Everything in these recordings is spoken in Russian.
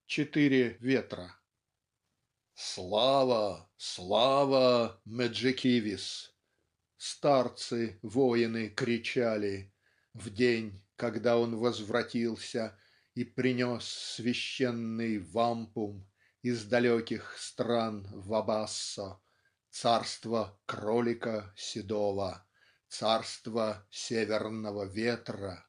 Четыре ветра. Слава, слава, Меджикивис! Старцы, воины кричали В день, когда он возвратился И принес священный вампум Из далеких стран Вабассо, Царство кролика седого, Царство северного ветра.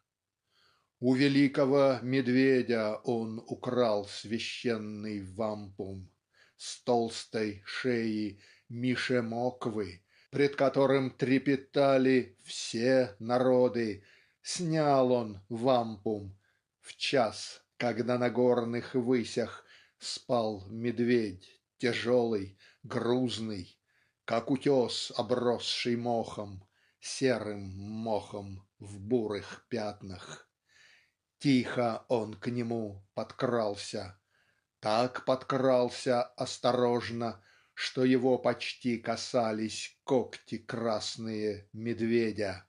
У великого медведя он украл священный вампум С толстой шеи мишемоквы, Пред которым трепетали все народы. Снял он вампум в час, когда на горных высях Спал медведь тяжелый, грузный, Как утес, обросший мохом, Серым мохом в бурых пятнах. Тихо он к нему подкрался, так подкрался осторожно, что его почти касались когти красные медведя,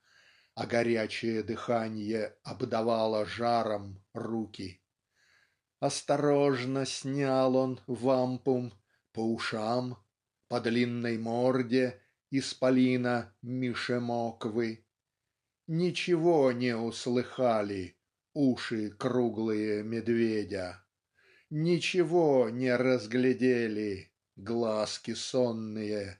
а горячее дыханье обдавало жаром руки. Осторожно снял он вампум по ушам, по длинной морде исполина Мишемоквы. Ничего не услыхали уши круглые медведя, Ничего не разглядели глазки сонные,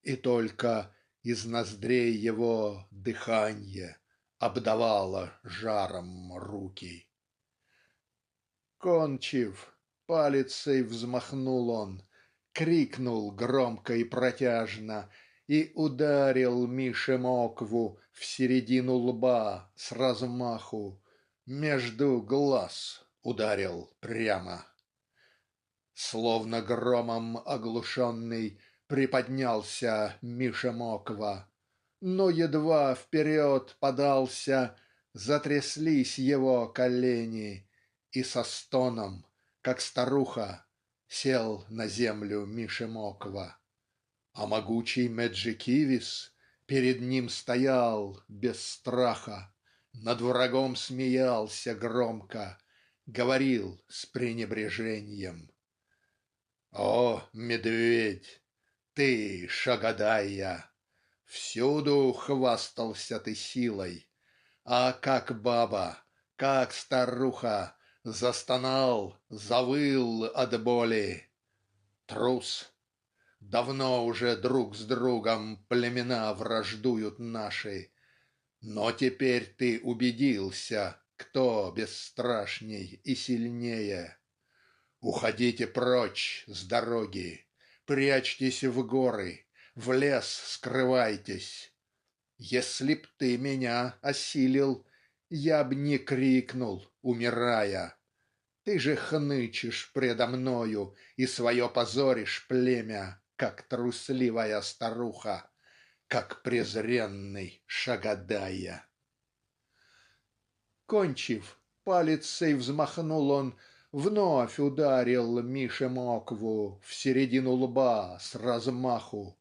И только из ноздрей его дыханье Обдавало жаром руки. Кончив, палицей взмахнул он, Крикнул громко и протяжно И ударил Мише мокву В середину лба с размаху, Между глаз ударил прямо. Словно громом оглушенный Приподнялся Миша моква, Но едва вперед подался Затряслись его колени И со стоном, как старуха, Сел на землю Миша моква. А могучий Меджикивис Перед ним стоял без страха, Над врагом смеялся громко, Говорил с пренебреженьем: "О, медведь, ты, Шагадайя, Всюду хвастался ты силой, А как баба, как старуха Застонал, завыл от боли. Трус! Давно уже друг с другом Племена враждуют наши, Но теперь ты убедился, Кто бесстрашней и сильнее. Уходите прочь с дороги, Прячьтесь в горы, в лес скрывайтесь. Если б ты меня осилил, Я б не крикнул, умирая. Ты же хнычешь предо мною И свое позоришь племя, Как трусливая старуха, Как презренный Шагадая". Кончив, палицей взмахнул он, Вновь ударил Мише мокву В середину лба с размаху,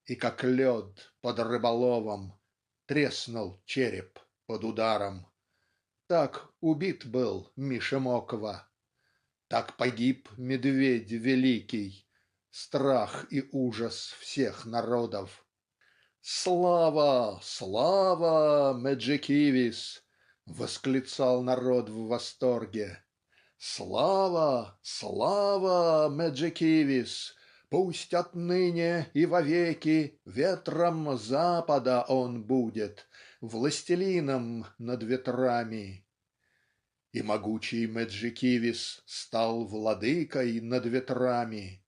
И как лед под рыболовом Треснул череп под ударом. Так убит был Миша моква, Так погиб медведь великий, Страх и ужас всех народов. "Слава, слава, Меджикивис!" - восклицал народ в восторге. "Слава, слава, Меджикивис! Пусть отныне и вовеки Ветром запада он будет, Властелином над ветрами". И могучий Меджикивис Стал владыкой над ветрами.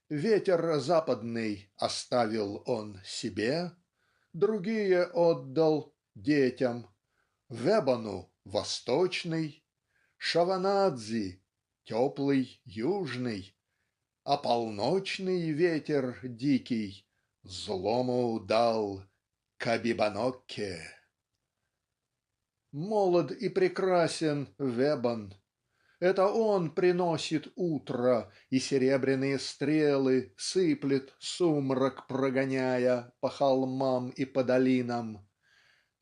Ветер западный оставил он себе, Другие отдал детям: Вебану восточный, Шаванадзи теплый южный, А полночный ветер дикий Злому дал Кабибанокке. Молод и прекрасен Вебан. Это он приносит утро И серебряные стрелы Сыплет, сумрак прогоняя, По холмам и по долинам.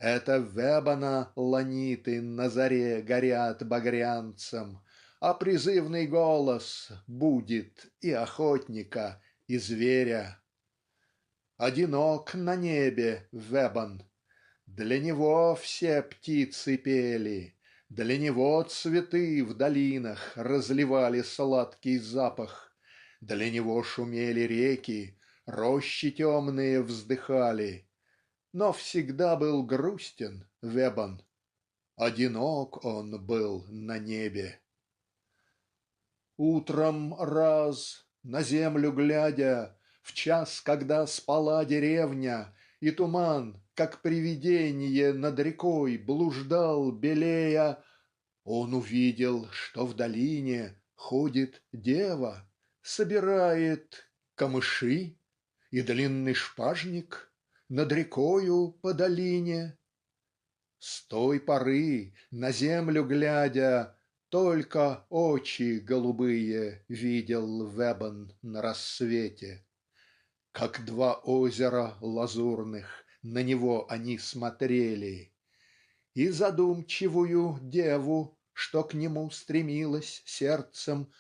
Это Вебана ланиты На заре горят багрянцем, а призывный голос будет и охотника, и зверя. Одинок на небе Вебан. Для него все птицы пели, для него цветы в долинах разливали сладкий запах, для него шумели реки, рощи темные вздыхали. Но всегда был грустен Вебан, одинок он был на небе. Утром раз, на землю глядя, в час, когда спала деревня, и туман, как привидение, над рекой блуждал, белея, он увидел, что в долине ходит дева, собирает камыши и длинный шпажник над рекою по долине. С той поры, на землю глядя, только очи голубые видел Вебан на рассвете. Как два озера лазурных на него они смотрели, и задумчивую деву, что к нему стремилась сердцем,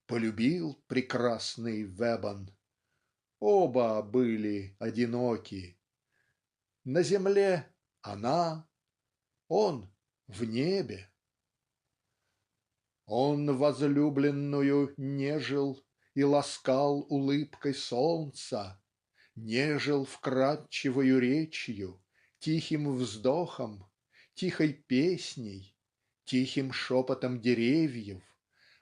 полюбил прекрасный Вебан. Оба были одиноки. На земле она, он в небе. Он возлюбленную нежил и ласкал улыбкой солнца, нежил вкрадчивою речью, тихим вздохом, тихой песней, тихим шепотом деревьев,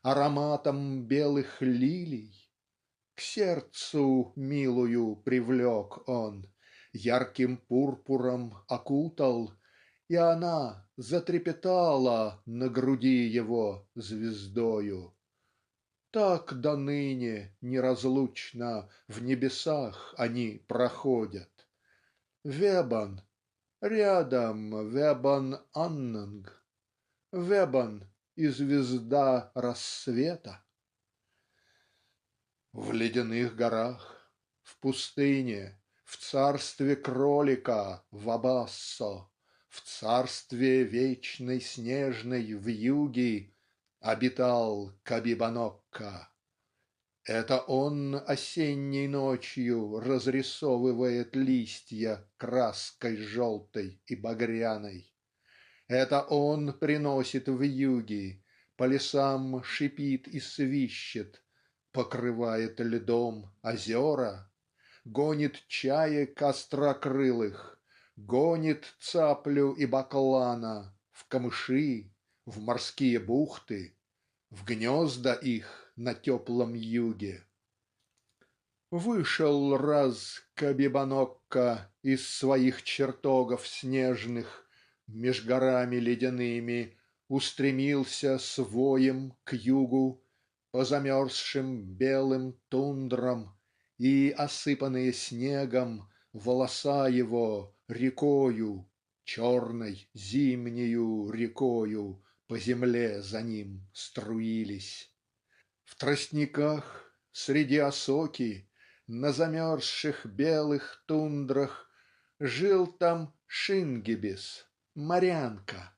ароматом белых лилий. К сердцу милую привлек он, ярким пурпуром окутал, и она затрепетала на груди его звездою. Так доныне неразлучно в небесах они проходят. Вебан, рядом Вебан Аннанг, Вебан и звезда рассвета. В ледяных горах, в пустыне, в царстве кролика Вабассо, в царстве вечной снежной вьюги обитал Кабибанокка. Это он осенней ночью разрисовывает листья краской желтой и багряной. Это он приносит вьюги, по лесам шипит и свищет, покрывает льдом озера, гонит чаек острокрылых, гонит цаплю и баклана в камыши, в морские бухты, в гнезда их на теплом юге. Вышел раз Кабибанокка из своих чертогов снежных, меж горами ледяными устремился с воем к югу по замерзшим белым тундрам, и осыпанные снегом волоса его рекою, черной зимнею рекою, по земле за ним струились. В тростниках среди осоки на замерзших белых тундрах жил там Шингибис, морянка.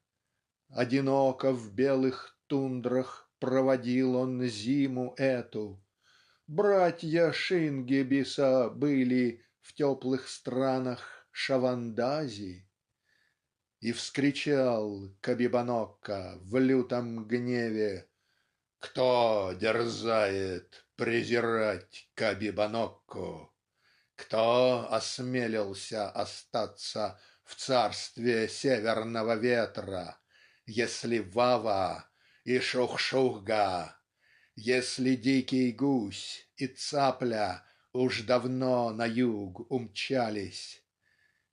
Одиноко в белых тундрах проводил он зиму эту. Братья Шингибиса были в теплых странах Шавандази. И вскричал Кабибанокка в лютом гневе: "Кто дерзает презирать Кабибанокку? Кто осмелился остаться в царстве северного ветра, если Вава и Шух-Шухга, если дикий гусь и цапля уж давно на юг умчались?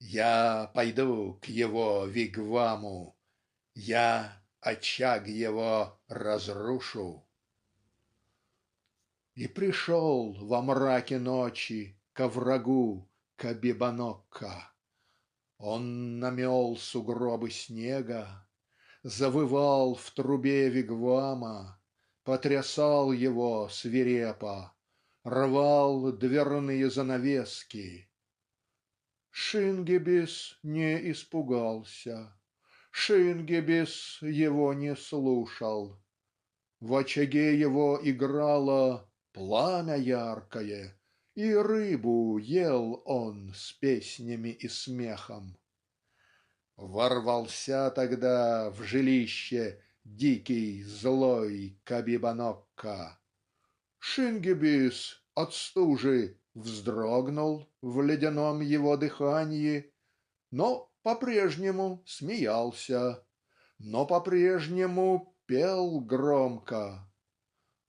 Я пойду к его вигваму, я очаг его разрушу". И пришел во мраке ночи ко врагу Кабибанокка. Он намел сугробы снега, завывал в трубе вигвама, потрясал его свирепо, рвал дверные занавески. Шингибис не испугался, Шингибис его не слушал. В очаге его играло пламя яркое, и рыбу ел он с песнями и смехом. Ворвался тогда в жилище дикий злой Кабибанокка. Шингибис от стужи вздрогнул в ледяном его дыхании, но по-прежнему смеялся, но по-прежнему пел громко.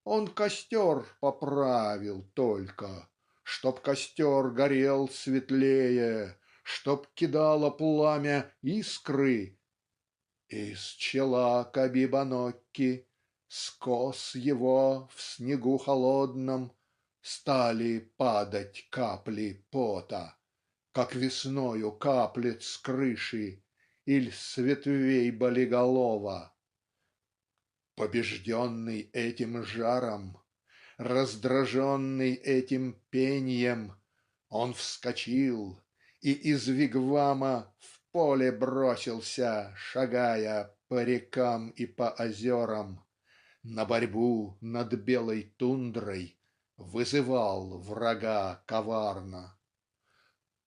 Он костер поправил только, чтоб костер горел светлее, чтоб кидало пламя искры. Из чела Кабибанокки, с кос его в снегу холодном стали падать капли пота, как весною каплет с крыши иль с ветвей болиголова. Побежденный этим жаром, раздраженный этим пеньем, он вскочил и из вигвама в поле бросился, шагая по рекам и по озерам, на борьбу над белой тундрой, вызывал врага коварно.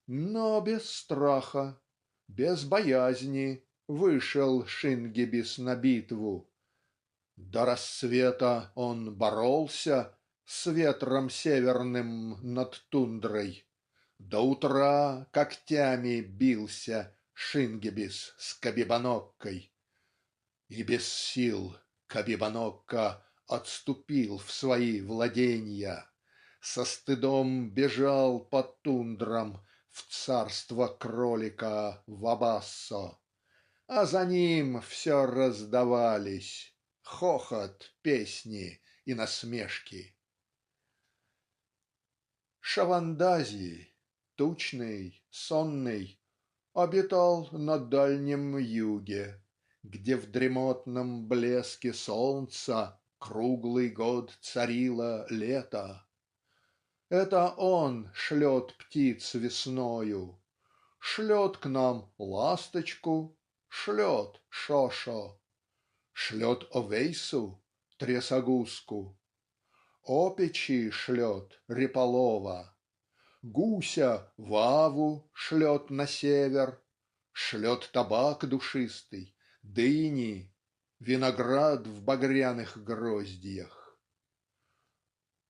Но без страха, без боязни вышел Шингибис на битву. До рассвета он боролся с ветром северным над тундрой. До утра когтями бился Шингибис с Кабибаноккой. И без сил Кабибанокка отступил в свои владения, со стыдом бежал по тундрам в царство кролика Вабассо, а за ним все раздавались хохот, песни и насмешки. Шавандази, тучный, сонный, обитал на Дальнем Юге, где в дремотном блеске солнца круглый год царило лето. Это он шлет птиц весною, шлет к нам ласточку, шлет Шошо, шлет Овейсу, трясогузку, опичи шлет Реполова, гуся Ваву шлет на север, шлет табак душистый, дыни, виноград в багряных гроздьях.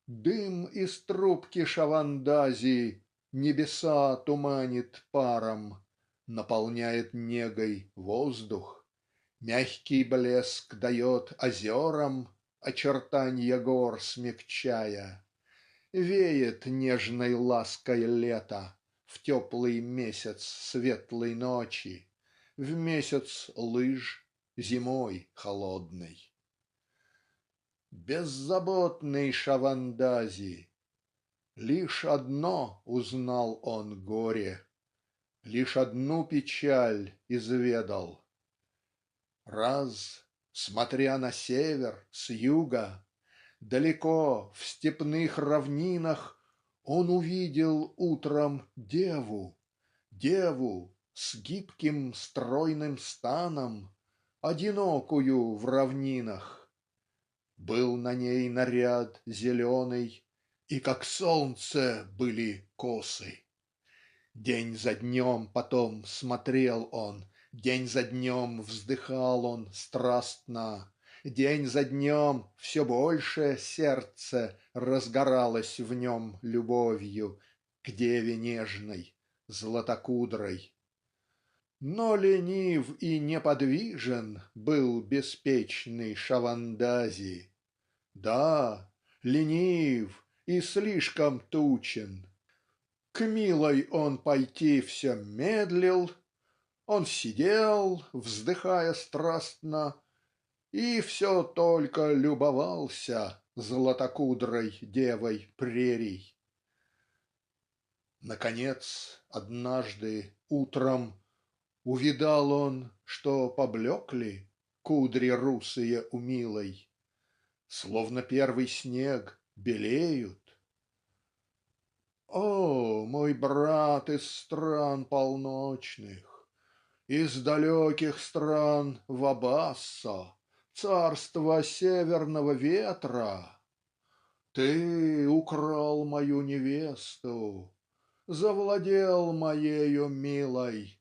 Дым из трубки Шавандази небеса туманит паром, наполняет негой воздух, мягкий блеск дает озерам, очертанья гор смягчая, веет нежной лаской лета в теплый месяц светлой ночи, в месяц лыж зимой холодной. Беззаботный Шавандази, лишь одно узнал он горе, лишь одну печаль изведал. Раз, смотря на север с юга, далеко в степных равнинах, он увидел утром деву, деву с гибким стройным станом, одинокую в равнинах. Был на ней наряд зеленый, и как солнце были косы. День за днем потом смотрел он, день за днем вздыхал он страстно, день за днем все больше сердце разгоралось в нем любовью к деве нежной, златокудрой. Но ленив и неподвижен был беспечный Шавандази. Да, ленив и слишком тучен. К милой он пойти все медлил, он сидел, вздыхая страстно, и все только любовался златокудрой девой прерий. Наконец, однажды утром увидал он, что поблекли кудри русые у милой, словно первый снег белеют. О, мой брат из стран полночных, из далеких стран Вабассо, царство северного ветра. Ты украл мою невесту, завладел моею милой,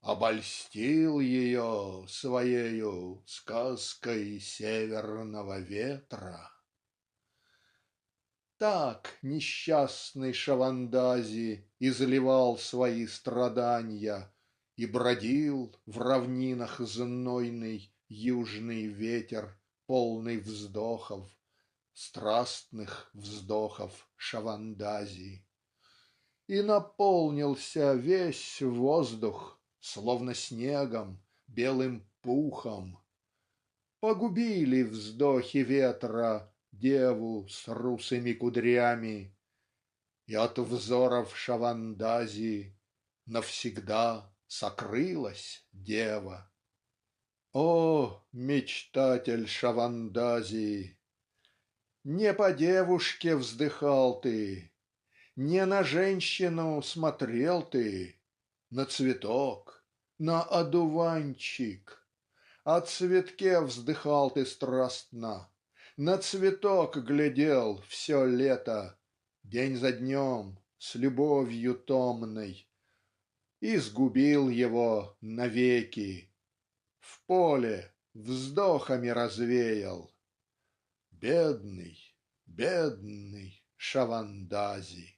обольстил ее своею сказкой северного ветра. Так несчастный Шавандази изливал свои страдания, и бродил в равнинах знойный южный ветер, полный вздохов, страстных вздохов Шавандази. И наполнился весь воздух, словно снегом, белым пухом. Погубили вздохи ветра деву с русыми кудрями, и от взоров Шавандази навсегда сокрылась дева. О, мечтатель Шавандази! Не по девушке вздыхал ты, не на женщину смотрел ты, на цветок, на одуванчик. О цветке вздыхал ты страстно, на цветок глядел все лето, день за днем, с любовью томной, и сгубил его навеки, в поле вздохами развеял. Бедный, бедный Шавандази!